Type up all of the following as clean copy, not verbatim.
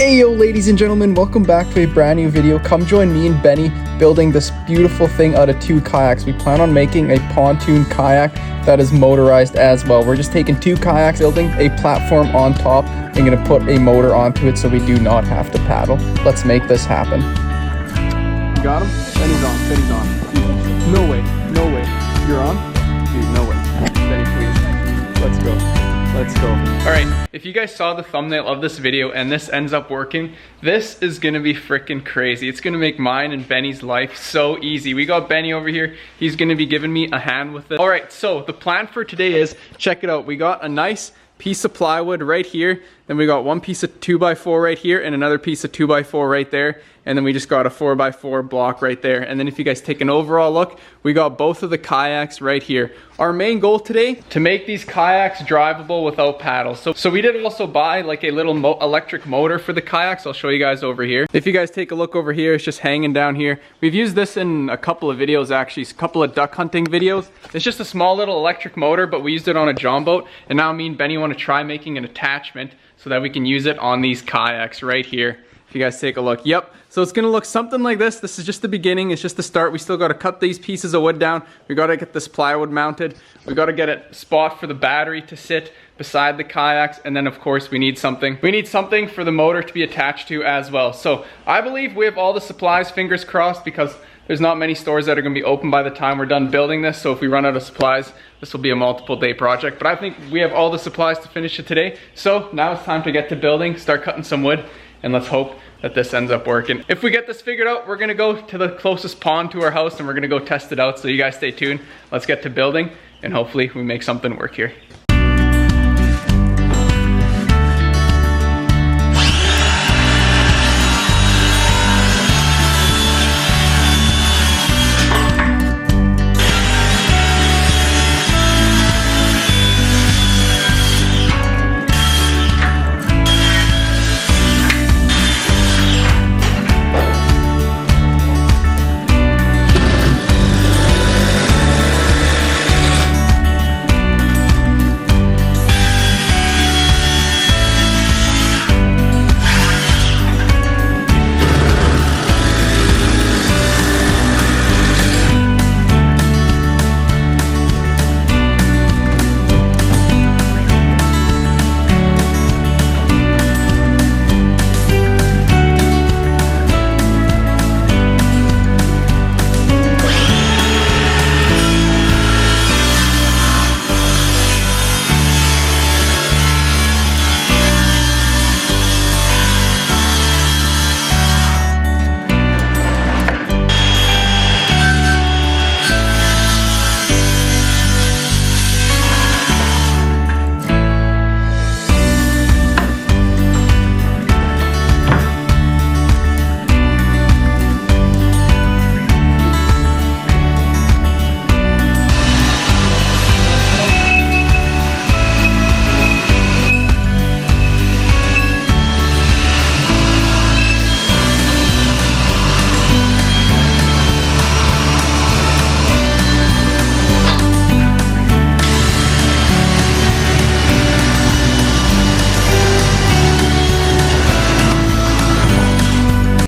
Heyo ladies and gentlemen, welcome back to a brand new video. Come join me and Benny building this beautiful thing out of 2 kayaks. We plan on making a pontoon kayak that is motorized as well. We're just taking 2 kayaks, building a platform on top, and gonna put a motor onto it so we do not have to paddle. Let's make this happen. You got him? Benny's on, Benny's on. No way, no way. You're on? Dude, no way. Benny, please. Let's go. Let's go. All right, if you guys saw the thumbnail of this video and this ends up working, this is gonna be freaking crazy. It's gonna make mine and Benny's life so easy. We got Benny over here. He's gonna be giving me a hand with it. All right, so the plan for today is, check it out. We got a nice piece of plywood right here. Then we got one piece of 2x4 right here and another piece of 2x4 right there. And then we just got a 4x4 block right there. And then if you guys take an overall look, we got both of the kayaks right here. Our main goal today, to make these kayaks drivable without paddles. So we did also buy like a little electric motor for the kayaks. I'll show you guys over here. If you guys take a look over here, it's just hanging down here. We've used this in a couple of videos actually, a couple of duck hunting videos. It's just a small little electric motor, but we used it on a John boat. And now me and Benny want to try making an attachment so that we can use it on these kayaks right here. If you guys take a look, yep. So it's gonna look something like this. This is just the beginning, it's just the start. We still gotta cut these pieces of wood down. We gotta get this plywood mounted. We gotta get a spot for the battery to sit beside the kayaks. And then of course we need something. We need something for the motor to be attached to as well. So I believe we have all the supplies, fingers crossed, because there's not many stores that are gonna be open by the time we're done building this. So if we run out of supplies, this will be a multiple day project. But I think we have all the supplies to finish it today. So now it's time to get to building, start cutting some wood, and let's hope that this ends up working. If we get this figured out, we're gonna go to the closest pond to our house and we're gonna go test it out. So you guys stay tuned. Let's get to building and hopefully we make something work here.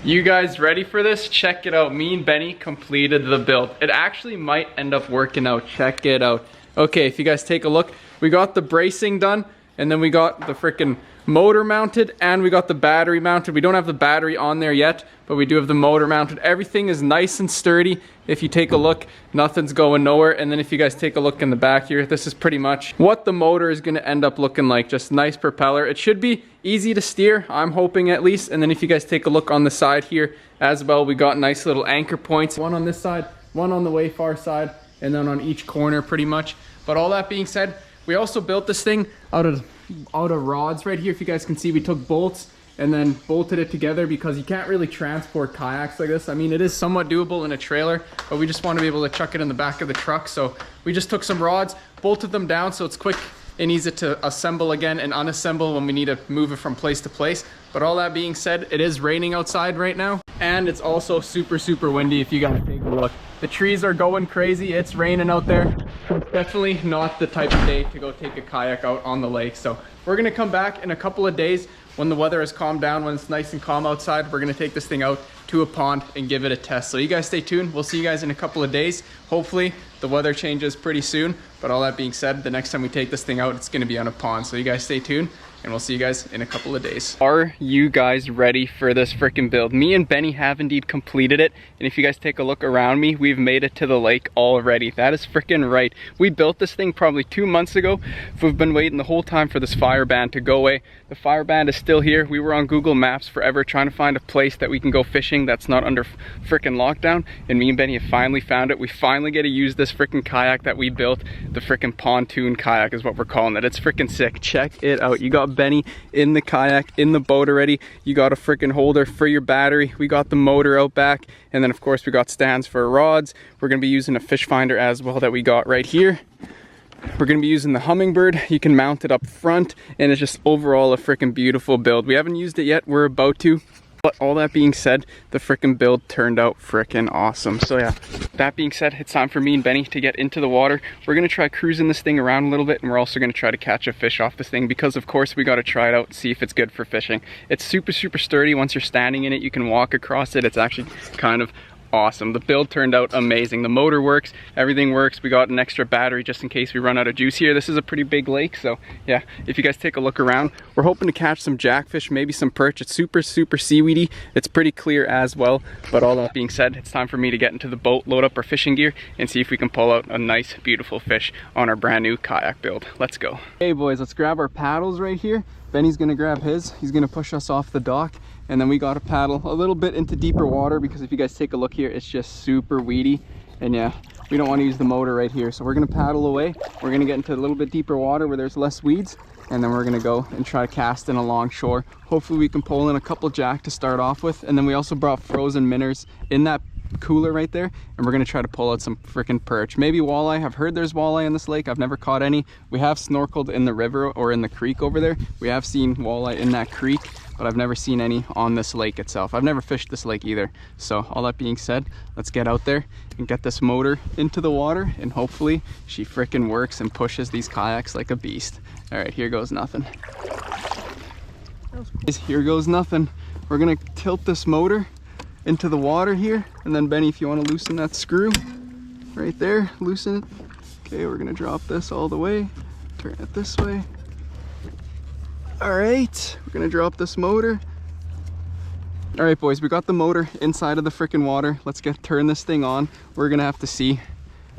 You guys ready for this? Check it out. Me and Benny completed the build. It actually might end up working out. Check it out. Okay, if you guys take a look, we got the bracing done, and then we got the freaking motor mounted, and we got the battery mounted. We don't have the battery on there yet, but we do have the motor mounted. Everything is nice and sturdy. If you take a look, nothing's going nowhere. And then if you guys take a look in the back here, this is pretty much what the motor is gonna end up looking like. Just nice propeller. It should be easy to steer, I'm hoping at least. And then if you guys take a look on the side here as well, we got nice little anchor points. One on this side, one on the way far side, and then on each corner pretty much. But all that being said, we also built this thing out of rods right here. If you guys can see, we took bolts and then bolted it together because you can't really transport kayaks like this. I mean, it is somewhat doable in a trailer, but we just want to be able to chuck it in the back of the truck. So we just took some rods, bolted them down so it's quick and easy to assemble again and unassemble when we need to move it from place to place. But all that being said, it is raining outside right now, and it's also super, super windy if you guys take a look. The trees are going crazy, it's raining out there. It's definitely not the type of day to go take a kayak out on the lake. So we're gonna come back in a couple of days when the weather has calmed down, when it's nice and calm outside, we're gonna take this thing out to a pond and give it a test. So you guys stay tuned. We'll see you guys in a couple of days. Hopefully the weather changes pretty soon. But all that being said, the next time we take this thing out, it's gonna be on a pond. So you guys stay tuned, and we'll see you guys in a couple of days. Are you guys ready for this freaking build? Me and Benny have indeed completed it. And if you guys take a look around me, we've made it to the lake already. That is freaking right. We built this thing probably 2 months ago. We've been waiting the whole time for this fire ban to go away. The fire ban is still here. We were on Google Maps forever trying to find a place that we can go fishing that's not under freaking lockdown. And me and Benny have finally found it. We finally get to use this freaking kayak that we built. The freaking pontoon kayak is what we're calling it. It's freaking sick. Check it out. You got Benny in the kayak, in the boat already. You got a freaking holder for your battery. We got the motor out back. And then of course we got stands for rods. We're gonna be using a fish finder as well that we got right here. We're gonna be using the Hummingbird. You can mount it up front, and it's just overall a freaking beautiful build. We haven't used it yet, we're about to. But all that being said, the freaking build turned out freaking awesome. So yeah, that being said, it's time for me and Benny to get into the water. We're gonna try cruising this thing around a little bit, and we're also gonna try to catch a fish off this thing, because of course we gotta try it out and see if it's good for fishing. It's super sturdy. Once you're standing in it, you can walk across it. It's actually kind of awesome. The build turned out amazing. The motor works, everything works. We got an extra battery just in case we run out of juice here. This is a pretty big lake, so yeah, if you guys take a look around, we're hoping to catch some jackfish, maybe some perch. It's super seaweedy. It's pretty clear as well. But all that being said, it's time for me to get into the boat, load up our fishing gear, and see if we can pull out a nice beautiful fish on our brand new kayak build. Let's go. Hey boys, let's grab our paddles right here. Benny's gonna grab his. He's gonna push us off the dock, and then we gotta paddle a little bit into deeper water, because if you guys take a look here, it's just super weedy. And yeah, we don't want to use the motor right here. So we're gonna paddle away. We're gonna get into a little bit deeper water where there's less weeds, and then we're gonna go and try to cast in along shore. Hopefully we can pull in a couple jack to start off with, and then we also brought frozen minnows in that cooler right there, and we're gonna try to pull out some freaking perch, maybe walleye. I've heard there's walleye in this lake. I've never caught any. We have snorkeled in the river or in the creek over there. We have seen walleye in that creek, but I've never seen any on this lake itself. I've never fished this lake either. So all that being said, let's get out there and get this motor into the water, and hopefully she freaking works and pushes these kayaks like a beast. All right, here goes nothing. Here goes nothing. We're gonna tilt this motor into the water here, and then Benny, if you want to loosen that screw right there, loosen it. Okay, we're gonna drop this all the way, turn it this way. All right, we're gonna drop this motor. All right boys, we got the motor inside of the freaking water. Let's turn this thing on. We're gonna have to see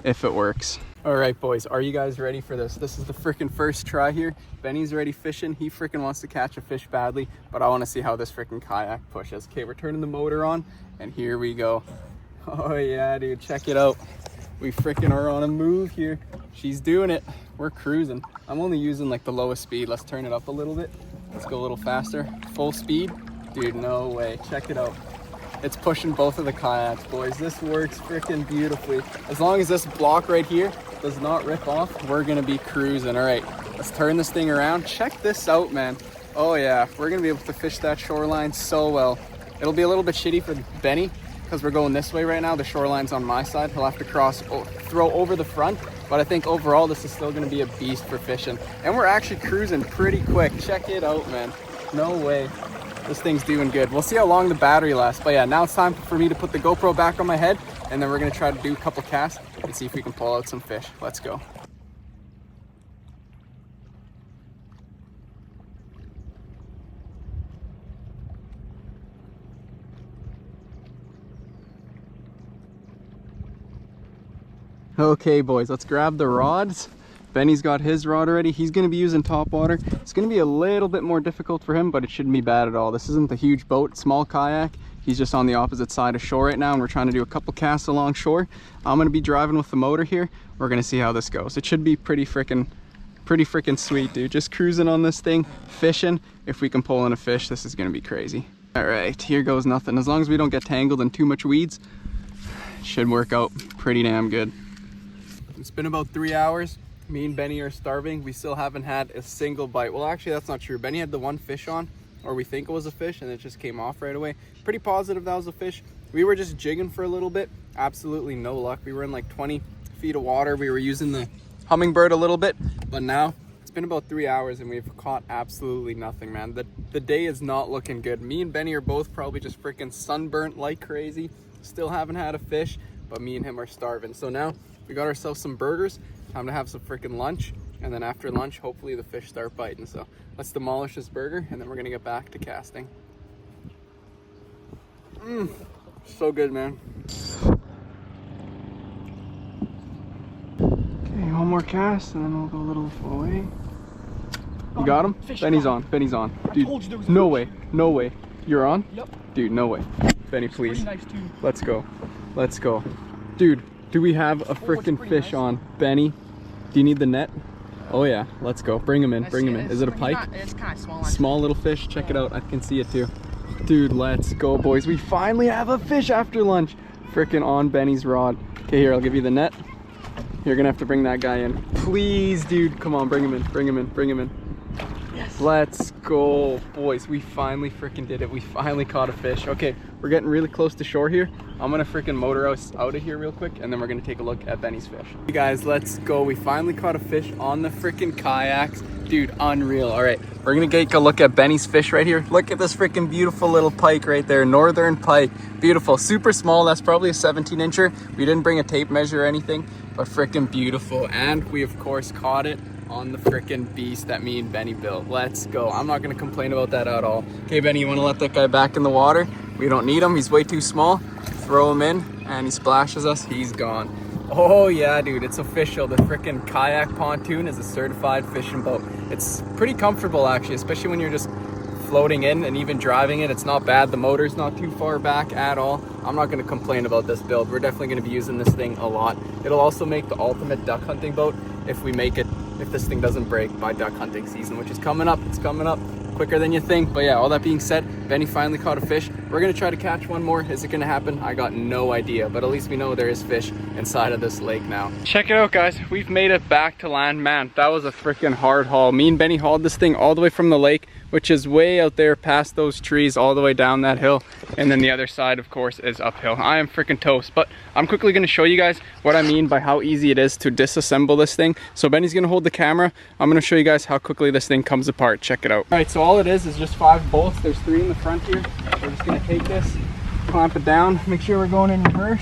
if it works. All right boys, are you guys ready for this? This is the freaking first try here. Benny's already fishing. He freaking wants to catch a fish badly, but I want to see how this freaking kayak pushes. Okay, we're turning the motor on, and here we go. Oh yeah, dude, check it out. We freaking are on a move here. She's doing it. We're cruising. I'm only using like the lowest speed. Let's turn it up a little bit. Let's go a little faster. Full speed. Dude, no way. Check it out. It's pushing both of the kayaks, boys. This works freaking beautifully. As long as this block right here does not rip off, we're gonna be cruising. All right, let's turn this thing around. Check this out, man. Oh yeah, we're gonna be able to fish that shoreline so well. It'll be a little bit shitty for Benny because we're going this way right now. The shoreline's on my side. He'll have to throw over the front, but I think overall this is still gonna be a beast for fishing. And we're actually cruising pretty quick. Check it out, man. No way. This thing's doing good. We'll see how long the battery lasts. But yeah, now it's time for me to put the GoPro back on my head, and then we're gonna try to do a couple casts and see if we can pull out some fish. Let's go. Okay boys, let's grab the rods. Benny's got his rod already. He's gonna be using top water. It's gonna be a little bit more difficult for him, but it shouldn't be bad at all. This isn't the huge boat, small kayak. He's just on the opposite side of shore right now, and we're trying to do a couple casts along shore. I'm gonna be driving with the motor here. We're gonna see how this goes. It should be pretty freaking sweet, dude. Just cruising on this thing, fishing. If we can pull in a fish, this is gonna be crazy. All right, here goes nothing. As long as we don't get tangled in too much weeds, it should work out pretty damn good. It's been about 3 hours. Me and Benny are starving. We still haven't had a single bite. Well, actually, that's not true. Benny had the one fish on, or we think it was a fish, and it just came off right away. Pretty positive that was a fish. We were just jigging for a little bit. Absolutely no luck. We were in like 20 feet of water. We were using the Hummingbird a little bit, but now it's been about 3 hours and we've caught absolutely nothing, man. The day is not looking good. Me and Benny are both probably just freaking sunburnt like crazy. Still haven't had a fish, but me and him are starving. So now we got ourselves some burgers. Time to have some freaking lunch. And then after lunch, hopefully the fish start biting. So let's demolish this burger and then we're gonna get back to casting. So good, man. Okay, one more cast and then we'll go a little away. You got him? Benny's on. Benny's on. Dude, no way. No way. You're on? Yep. Dude, no way. Benny, please. Nice too. Let's go. Let's go. Dude, do we have a freaking fish on? Benny, do you need the net? Oh yeah, let's go. Bring him in. Bring him in. Is it a pike? It's kind of small. Small little fish. Check it out. I can see it too. Dude, let's go, boys. We finally have a fish after lunch. Freaking on Benny's rod. Okay, here, I'll give you the net. You're gonna have to bring that guy in. Please, dude. Come on, bring him in. Bring him in. Bring him in. Yes. Let's go, boys. We finally freaking did it. We finally caught a fish. Okay, we're getting really close to shore here. I'm gonna freaking motor us out of here real quick and then we're gonna take a look at Benny's fish. Hey guys, let's go. We finally caught a fish on the freaking kayaks. Dude, unreal. All right, we're gonna take a look at Benny's fish right here. Look at this freaking beautiful little pike right there. Northern pike. Beautiful. Super small. That's probably a 17-incher. We didn't bring a tape measure or anything, but freaking beautiful. And we of course caught it on the freaking beast that me and Benny built. Let's go. I'm not gonna complain about that at all. Okay, Benny, you wanna let that guy back in the water? We don't need him. He's way too small. Throw him in and he splashes us. He's gone. Oh yeah, dude, it's official. The freaking Kayak pontoon is a certified fishing boat. It's pretty comfortable actually, especially when you're just floating in and even driving it. It's not bad. The motor's not too far back at all. I'm not going to complain about this build. We're definitely going to be using this thing a lot. It'll also make the ultimate duck hunting boat if we make it, if this thing doesn't break by duck hunting season, which is coming up. It's coming up quicker than you think. But yeah, all that being said, Benny finally caught a fish. We're gonna try to catch one more. Is it gonna happen? I got no idea, but at least we know there is fish inside of this lake now. Check it out, guys. We've made it back to land. Man, that was a freaking hard haul. Me and Benny hauled this thing all the way from the lake, which is way out there past those trees, all the way down that hill. And then the other side, of course, is uphill. I am freaking toast, but I'm quickly gonna show you guys what I mean by how easy it is to disassemble this thing. So Benny's gonna hold the camera. I'm gonna show you guys how quickly this thing comes apart. Check it out. All right, so all it is just 5 bolts. There's 3 in the front here. We're just gonna take this, clamp it down, make sure we're going in reverse.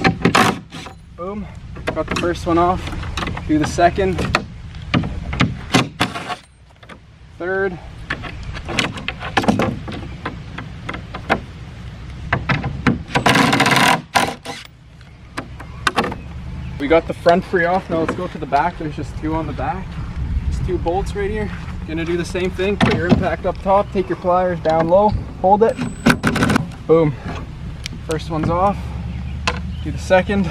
Boom, got the first one off. Do the second, third, we got the front free off. Now let's go to the back. There's just 2 on the back. Just 2 bolts right here. Gonna do the same thing. Put your impact up top, take your pliers down low, hold it. Boom. First one's off. Do the second.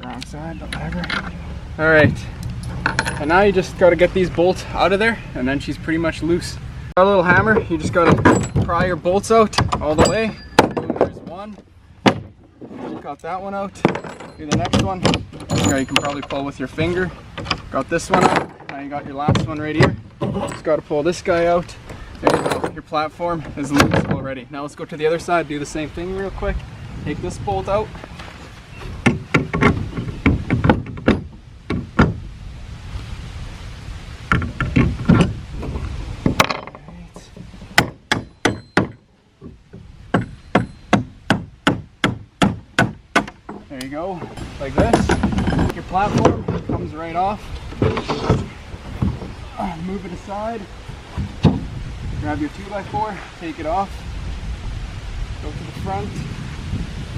Wrong side, but whatever. All right. And now you just gotta get these bolts out of there, and then she's pretty much loose. Got a little hammer. You just gotta pry your bolts out all the way. Boom, there's one. Got that one out. Do the next one. Here, you can probably pull with your finger. Got this one out. Now you got your last one right here. Just got to pull this guy out. There you go. Your platform is loose already. Now let's go to the other side. Do the same thing real quick. Take this bolt out. There you go, like this. Your platform comes right off. Move it aside. Grab your 2x4, take it off. Go to the front.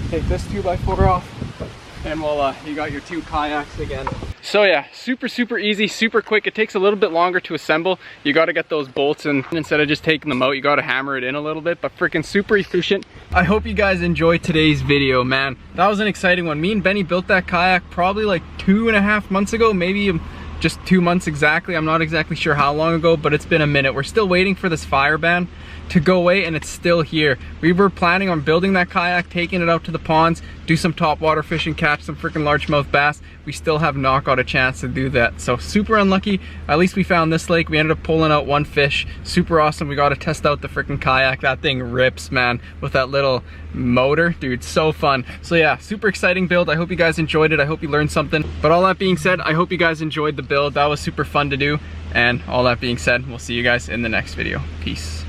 Take this 2x4 off. And voila, you got your 2 kayaks again. So yeah, super easy, super quick. It takes a little bit longer to assemble. You got to get those bolts in. Instead of just taking them out, you got to hammer it in a little bit, but freaking super efficient. I hope you guys enjoyed today's video, man. That was an exciting one. Me and Benny built that kayak probably like 2.5 months ago, maybe just 2 months exactly. I'm not exactly sure how long ago, but it's been a minute. We're still waiting for this fire ban to go away, and it's still here. We were planning on building that kayak, taking it out to the ponds, do some top water fishing, catch some freaking largemouth bass. We still have not got a chance to do that. So super unlucky. At least we found this lake. We ended up pulling out one fish. Super awesome. We got to test out the freaking kayak. That thing rips, man, with that little motor. Dude, so fun. So yeah, super exciting build. I hope you guys enjoyed it. I hope you learned something. But all that being said, I hope you guys enjoyed the build. That was super fun to do. And all that being said, we'll see you guys in the next video. Peace.